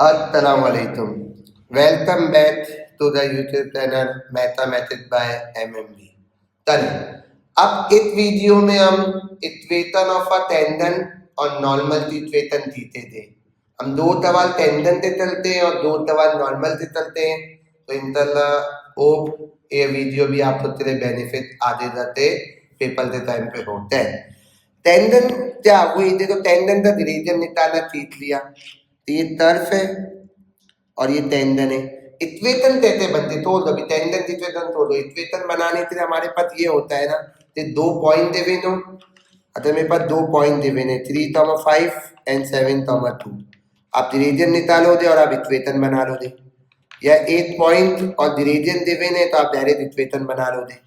Assalamualaikum. Welcome back to the YouTube channel Mathematics by MMB. चलिए अब इस video में हम इक्वेशन ऑफ अ टेंडन और नॉर्मल की इक्वेशन जीते थे। हम दो सवाल टेंडन से चलते हैं और दो सवाल नॉर्मल से चलते हैं। तो इंशाल्लाह वो ये वीडियो भी आपको तेरे बेनिफिट आते जाते पेपर के टाइम पे होते हैं। टेंडन क्या हुई? देखो टेंडन का रीजन निकालना सीख लिया। तो ये टर्फ है और ये टेंडन है। इक्वेशन कैसे बनती तो अभी टेंडन की इक्वेशन छोड़ो, इक्वेशन बनाने के लिए हमारे पास ये होता है ना कि दो पॉइंट देवे नो। अगर मेरे पास दो पॉइंट देवे ने 3,5 एंड 7,2, आप रीजन निकालो दे और आप इक्वेशन बना लो दे, या एक पॉइंट और रीजन देवे ने तो आप डायरेक्ट इक्वेशन बना लो दे।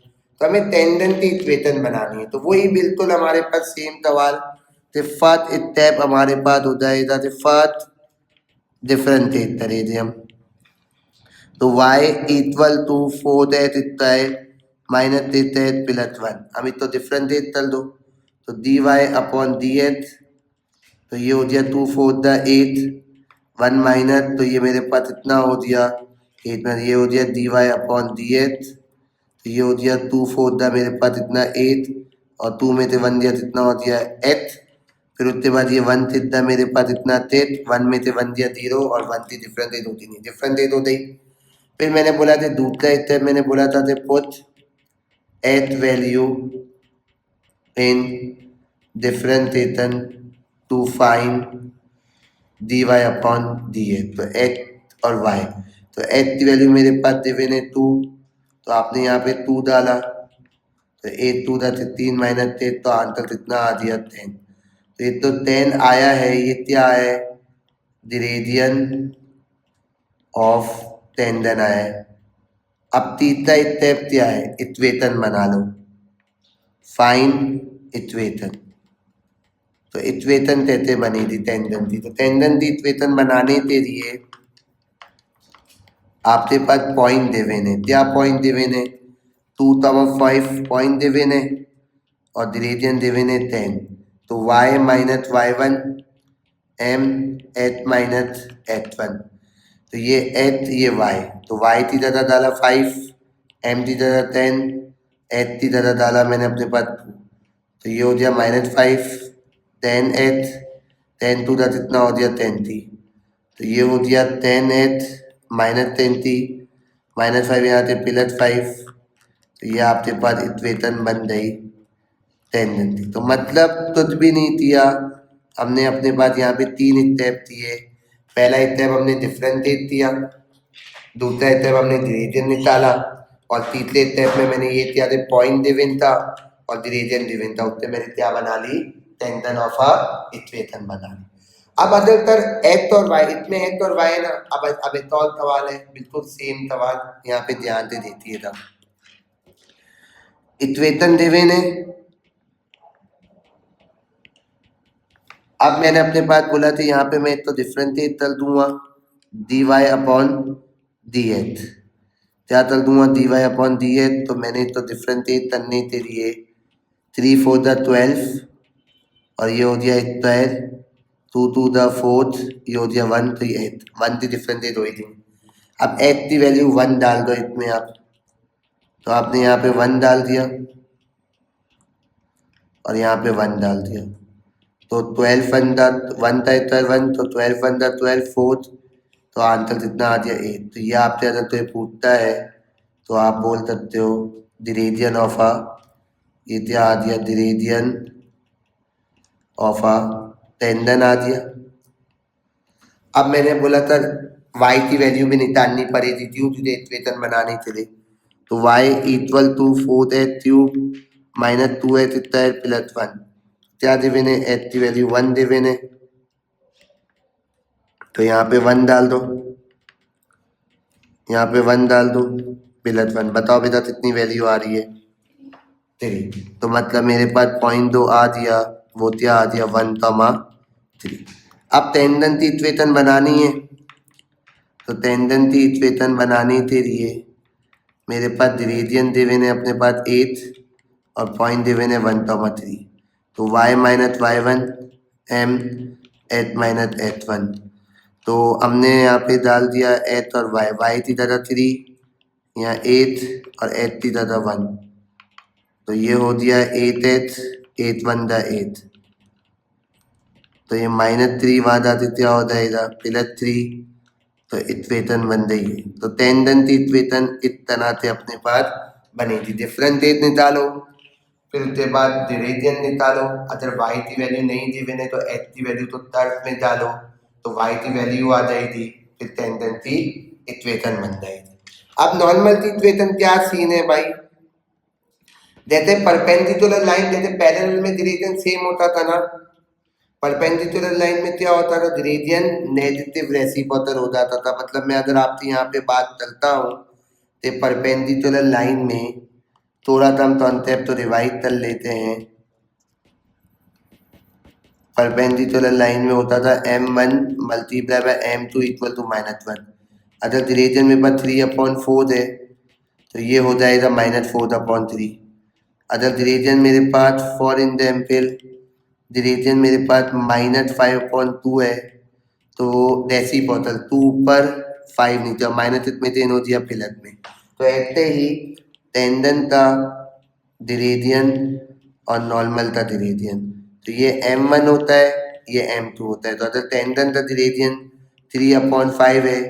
तो हमें टेंडन की इक्वेशन बनानी है। तो वही बिल्कुल हमारे पास सेम सवाल फर्स्ट स्टेप हमारे पास हो जाएगा। फर्स्ट डिफरेंशिएट करेंगे हम। तो y इक्वल टू 4 इतना है माइनस देते हैं प्लस 1। हम इसको डिफरेंशिएट कर दो तो dy अपॉन डी एच। तो ये हो गया 2 4 8 1 माइनस, तो ये मेरे पास इतना हो गया 8 में, ये हो गया dy अपॉन डी एच। तो ये हो गया 2 4 मेरे पास इतना 8 और 2 में से 1 दिया इतना हो गया h। फिर उसके बाद ये 1 सीधा मेरे पास इतना टेट, 1 में से 1 दिया 0 और 1 की डिफरेंस होती नहीं, डिफरेंस हो गई। फिर मैंने बोला था दूसरा स्टेप, मैंने बोला था put at value in differentiation to find D Y upon D H. तो एच और वाई, तो एच की वैल्यू मेरे पास देवे ने 2, तो आपने यहाँ पे 2 डाला तो 8 2 था 3 माइनस 8, तो आंसर कितना आ दिया 10। तो ये तो 10 आया है। ये क्या है? द रेडियन ऑफ टेंडन आया है। अब तीसरा स्टेप क्या है? इक्वेशन बना लो, फाइंड इक्वेशन। तो इक्वेशन कैसे बनी थी टेंडन की? तो टेंडन की इक्वेशन बनाने के लिए आपके पास पॉइंट देवे ने, क्या पॉइंट देवे ने? 2,5 पॉइंट देवे ने और रेडियन देवे ने 10। तो y minus y1 m h minus h1। तो ये h ये y, तो y की जगह डाला 5, m की जगह 10, h की जगह डाला मैंने अपने पास 2। तो ये हो गया -5 10h, 10 टू का कितना हो गया 10t। तो ये हो गया 10h माइनस 10t, -5 यहाँ से +5। तो ये आपके पास इक्वेशन बन गई टेंडन की। तो मतलब कुछ भी नहीं किया हमने, अपने पास यहाँ पे 3 स्टेप दिए। पहला स्टेप हमने डिफरेंशिएट किया, दूसरा स्टेप हमने रीजन निकाला और तीसरे स्टेप में मैंने ये किया थे पॉइंट डिवीजन था और रीजन डिवीजन था, उससे मैंने क्या बना ली? टेंडन ऑफ अ इक्वेशन बना ली। अब अधिकतर एक्स और वाई, इसमें एक्स और वाई है ना। अब एक और सवाल है, बिल्कुल सेम सवाल, यहाँ पे ध्यान से देखिए था। इक्वेशन डिवीजन है। अब मैंने अपने पास बोला था यहाँ पे मैं तो डिफरेंशिएट कर दूंगा D Y upon D H. क्या कर दूंगा? D Y upon D H. तो मैंने तो डिफरेंशिएट करने के लिए 3 4 12 और ये हो गया स्क्वायर, 2 2 4, ये हो गया 1, तो ये 1 की डिफरेंशिएट हुई थी। अब x की वैल्यू 1 डाल दो इसमें आप, तो आपने यहाँ पे 1 डाल दिया और यहाँ पे 1 डाल दिया। तो 12 1 था इतना 1, तो 12 1 12 4, तो आंसर कितना आ गया 8। तो ये आपसे अगर तो ये पूछता है तो आप बोल सकते हो द रेडियन ऑफ अ, ये क्या आ दिया? The radian of a tendon आ दिया। अब मैंने बोला था y की वैल्यू भी निकालनी पड़ेगी क्यों? तुझे इक्वेशन बनाने के लिए। तो y equal to 4h³ minus 2h² plus 1। क्या देवे ने? h की वैल्यू 1 देवे ने, तो यहाँ पे 1 डाल दो, यहाँ पे 1 डाल दो प्लस 1। बताओ बेटा कितनी वैल्यू आ रही है? 3। तो मतलब मेरे पास 0.2 आ दिया, वो क्या आ दिया? 1,3। अब टेंडन की इक्वेशन बनानी है। तो टेंडन की इक्वेशन बनाने के लिए मेरे पास रेडियन देवे ने अपने पास 8 और पॉइंट देवे ने 1,3। तो y minus y1 m h minus h1। तो हमने यहाँ पे डाल दिया एथ और वाई, वाई थी दादा 3, यहाँ 8 और एथ थी दादा 1, तो ये हो दिया 8h, 8 1 दा 8, तो ये -3 वहाँ जाते क्या हो जाएगा +3, तो इक्वेशन बन गई है। तो टेंडन की इक्वेशन इस तरह से अपने पास बनी थी। डिफरेंशिएट निकालो, फिर उसके बाद डिवीजन निकालो, अगर वाई की वैल्यू नहीं दी मैंने तो एच की वैल्यू तो तर्क में डालो, तो वाई की वैल्यू आ जाएगी, फिर टेंडन की इक्वेशन बन जाएगी। अब नॉर्मल की इक्वेशन क्या सीन है भाई, जैसे परपेंडिकुलर लाइन, जैसे पैरेलल में ग्रेडियंट सेम होता था ना, परपेंडिकुलर लाइन में क्या होता था, ग्रेडियंट नेगेटिव रेसिप्रोकल हो जाता था। मतलब मैं अगर आपकी यहाँ पे बात करता हूँ तो परपेंडिकुलर लाइन में थोड़ा सा हम कॉन्सेप्ट तो रिवाइज कर लेते हैं। परपेंडिकुलर लाइन में होता था m1 multiply by m2 equal to -1। अगर ग्रेडियंट में पास 3/4 है तो ये हो जाएगा -4/3। अगर ग्रेडियंट मेरे पास फॉर एग्जाम्पल ग्रेडियंट मेरे पास -5/2 है, तो रेसिप्रोकल 2 ऊपर 5 नीचे, माइनस में चेंज हो दिया प्लस में। तो ऐसे ही टेंडन का ग्रेडियंट और नॉर्मल का ग्रेडियंट, तो ये m1 होता है, ये m2 होता है। तो अगर टेंडन का ग्रेडियंट 3/5 है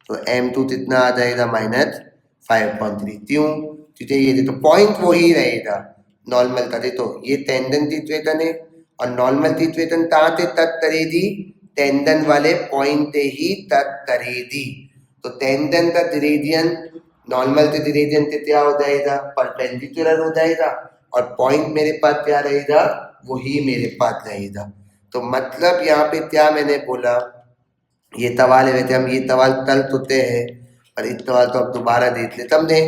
तो m2 कितना आ जाएगा -5/3। क्यों, क्योंकि ये तो पॉइंट वही रहेगा नॉर्मल का। देखो ये टेंडन की इक्वेशन है और नॉर्मल की इक्वेशन कहाँ से तक करेगी, टेंडन वाले पॉइंट से ही तक करेगी। तो टेंडन का ग्रेडियंट नॉर्मल से ग्रेडियंट से क्या हो जाएगा, परपेंडिकुलर हो जाएगा, और पॉइंट मेरे पास क्या रहेगा, वही मेरे पास रहेगा। तो मतलब यहाँ पे क्या मैंने बोला, ये सवाल है, वैसे हम ये सवाल कल सोते हैं और इस सवाल तो अब दोबारा देख ले, समझे।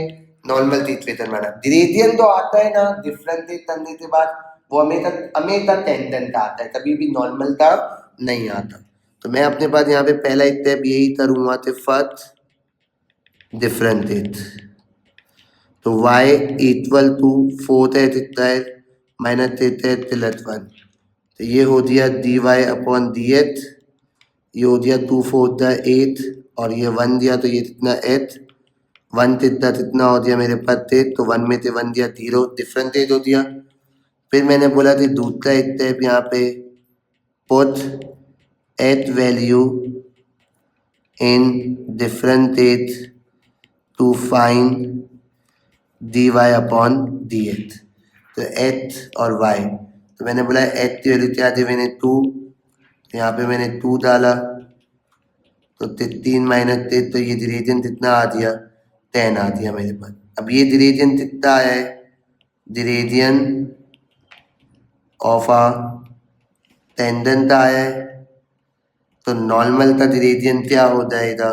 नॉर्मल की इक्वेशन बना, ग्रेडियंट तो आता है ना डिफरेंशिएट करने के बाद, वो हमेशा हमेशा टेंडन का आता है, कभी भी नॉर्मल का नहीं आता। तो मैं अपने पास यहाँ पे पहला स्टेप यही करूँगा थे, फर्स्ट डिफरेंशिएट, तो y इक्वल टू 4 कितना है -3 + 1, तो ये हो दिया dy/dx, ये हो दिया 2 4 8, और ये 1 दिया तो ये कितना h, 1 कितना हो दिया मेरे पास 8, तो 1 में से 1 दिया 0, डिफरेंशिएट हो दिया। फिर मैंने बोला कि दूसरा स्टेप यहाँ पे put h value in differentiate to find dy/dx, तो h और y, तो मैंने बोला h की वैल्यू क्या थी, मैंने 2, यहाँ पे मैंने 2 डाला, तो 3 - 3, तो ये ग्रेडियंट कितना आ दिया 10 आ दिया मेरे पास। अब ये ग्रेडियंट कितना है, ग्रेडियंट ऑफ आ टेंडन का है, तो नॉर्मल का ग्रेडियंट क्या हो जाएगा,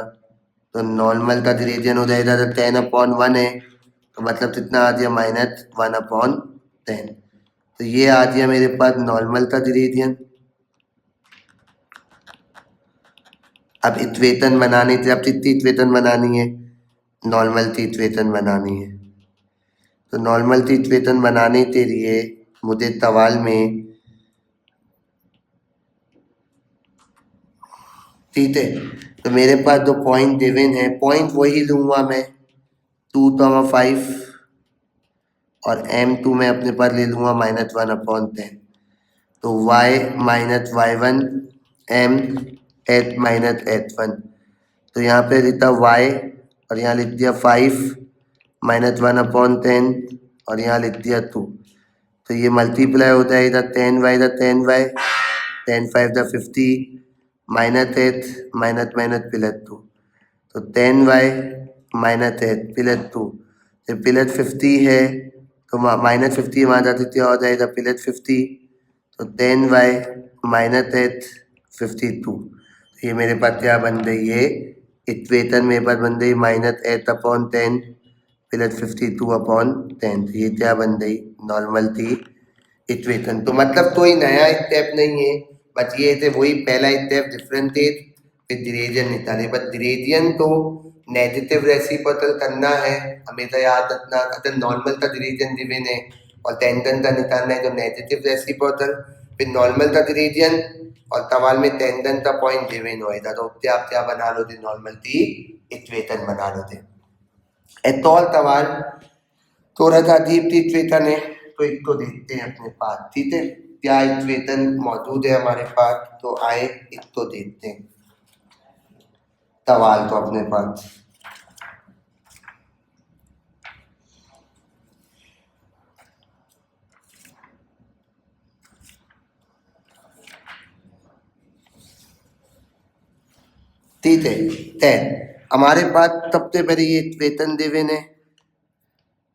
तो नॉर्मल का ग्रेडियंट हो जाएगा, तो 10/1 है, तो मतलब कितना आ दिया -1/10, तो ये आ दिया मेरे पास नॉर्मल का ग्रेडियंट। अब इक्वेशन बनाने के, अब कितनी इक्वेशन बनानी है, नॉर्मल की इक्वेशन बनानी है। तो नॉर्मल की इक्वेशन बनाने के लिए मुझे सवाल में, ठीक है, तो मेरे पास जो पॉइंट गिवन है, पॉइंट वही लूँगा मैं 2,5, और m2 में अपने पास ले लूँगा -1/10, तो y -y1 m h -h1, तो यहाँ पे लिखा y और यहाँ लिख दिया 5 -1/10 और यहाँ लिख दिया 2, तो ये मल्टीप्लाई हो जाएगा 10y दा 10y, 10 5 दा 50, -h -2, तो 10y -h +2, तो +50 है, तो -50 वहाँ जाते क्या हो जाएगा +50, तो 10y -h 52, ये मेरे पास क्या बन रही है, इक्वेशन मेरे पास बन रही -h/10 +52/10, तो ये क्या बन रही, नॉर्मल थी इक्वेशन। तो मतलब कोई नया स्टेप नहीं है, बस ये थे वही पहला स्टेप डिफरेंशिएट, फिर ग्रेडियंट निकाले, बस ग्रेडियंट तो नेगेटिव रेसिप्रोकल करना है, हमेशा याद रखना। अगर नॉर्मल का ग्रेडियंट गिवन है और टेंजेंट का निकालना है तो नेगेटिव रेसिप्रोकल, फिर नॉर्मल था रीजन और तवाल में टेंडन था पॉइंट जेवे नोएदा तो उत्ते आप क्या बना लो थे नॉर्मल थी इत्वेतन बना लो थे एतौल तवाल थोड़ा सा अजीब थी इत्वेतन है तो एक तो देखते हैं अपने पास ठीक है क्या इत्वेतन मौजूद है हमारे पास तो आए एक तो देखते हैं तवाल तो अपने पास ठीक है टेन हमारे पास सबसे पहले ये वेतन देवेन है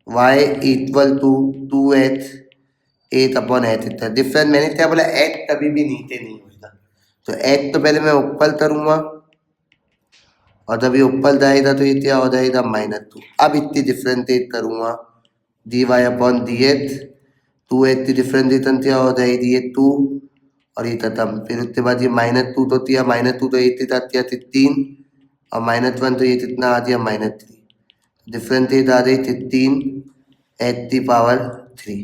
y equal to 2h 8 upon H इतना डिफरेंस मैंने क्या बोला एच कभी भी नीचे नहीं होगा तो एच तो पहले मैं ऊपर करूँगा और जब ये ऊपर जाएगा तो ये क्या हो जाएगा -2 अब इतनी डिफरेंशिएट करूँगा dy upon D H 2h की डिफरेंशिएशन क्या हो जाएगी ये 2 और ये खत्म फिर उसके बाद ये -2 तो दिया -2 तो 8 था 3 और -1 तो ये कितना आ गया -3 डिफरेंशिएट आ गई 16 h की पावर 3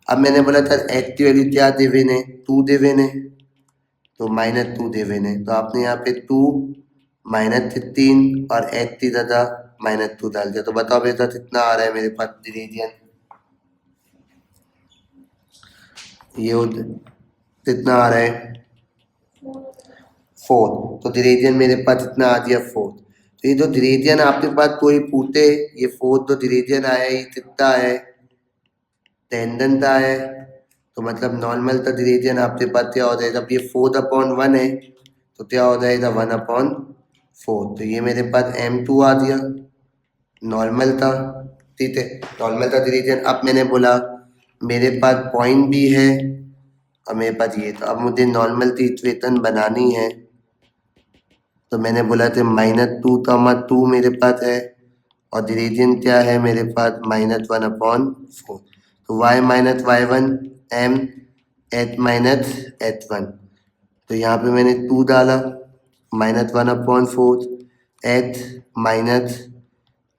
अब मैंने बोला था h की वैल्यू क्या देवेन है 2 देवेन है तो -2 देवेन है तो आपने यहाँ पे 2 -16 और h की जगह -2 डाल दिया तो बताओ बेटा कितना आ रहा है मेरे पास रीजन ये कितना आ रहा है 4 तो रीजन मेरे पास इतना आ गया 4 तो ये जो रीजन आपके पास कोई पूछे ये 4 जो रीजन आया ये कितना है टेंडेंट है तो मतलब नॉर्मल का रीजन आपके पास क्या हो जाएगा जब ये 4/1 है तो क्या हो जाएगा 1/4 तो ये मेरे पास m2 आ गया नॉर्मल था ठीक है नॉर्मल का रीजन अब मैंने बोला मेरे पास पॉइंट भी है और मेरे पास ये तो अब मुझे नॉर्मल की इक्वेशन बनानी है तो मैंने बोला था -2 मेरे पास है और रीजन क्या है मेरे पास -1/4 तो y minus y1 m h minus h1 तो यहाँ पे मैंने 2 डाला -1/4 h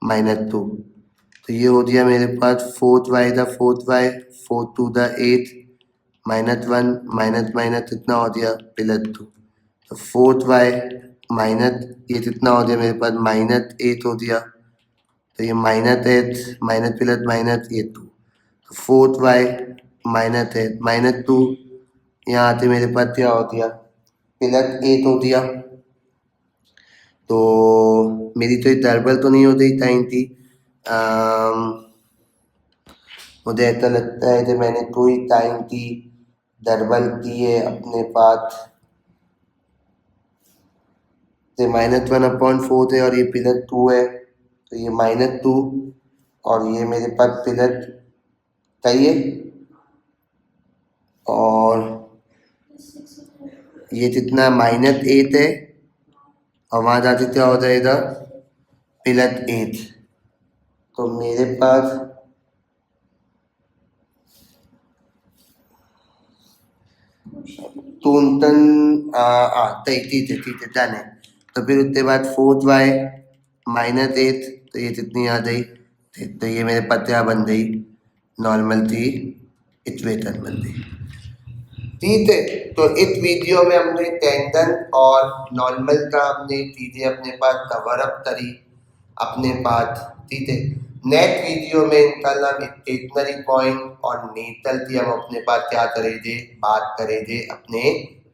-2 तो ये हो गया मेरे पास 4y था 4y 4 2 द 8 -1 माइनस माइनस कितना हो गया +2 तो 4y माइनस ये कितना हो गया मेरे पास -8 हो गया तो ये -8 माइनस प्लस माइनस ये 2 तो 4y -8 -2 यहाँ आते मेरे पास क्या हो गया +8 हो गया तो मेरी तो डबल तो नहीं हो गई टाइम थी मुझे ऐसा लगता है कि मैंने कोई टाइम की डबल की है अपने पास तो -1/4 है और ये +2 है तो ये -2 और ये मेरे पास प्लस चाहिए और ये जितना -8 है और वहाँ जाते क्या हो जाएगा +8 तो मेरे पास ठीक है डन है तो फिर उसके बाद 4y -8 तो ये कितनी आ गई तो ये मेरे पास क्या बन गई नॉर्मल थी इक्वेशन बन गई ठीक है तो इस वीडियो में हमने टेंडन और नॉर्मल का हमने चीज़ें अपने पास कवर अप करी अपने पास ठीक है नेक्स्ट वीडियो में इंशाल्लाह हम स्टेशनरी पॉइंट और नेचर की हम अपने पास क्या करेंगे बात करेंगे अपने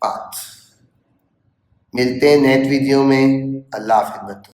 पास मिलते हैं नेक्स्ट वीडियो में अल्लाह हाफिज़।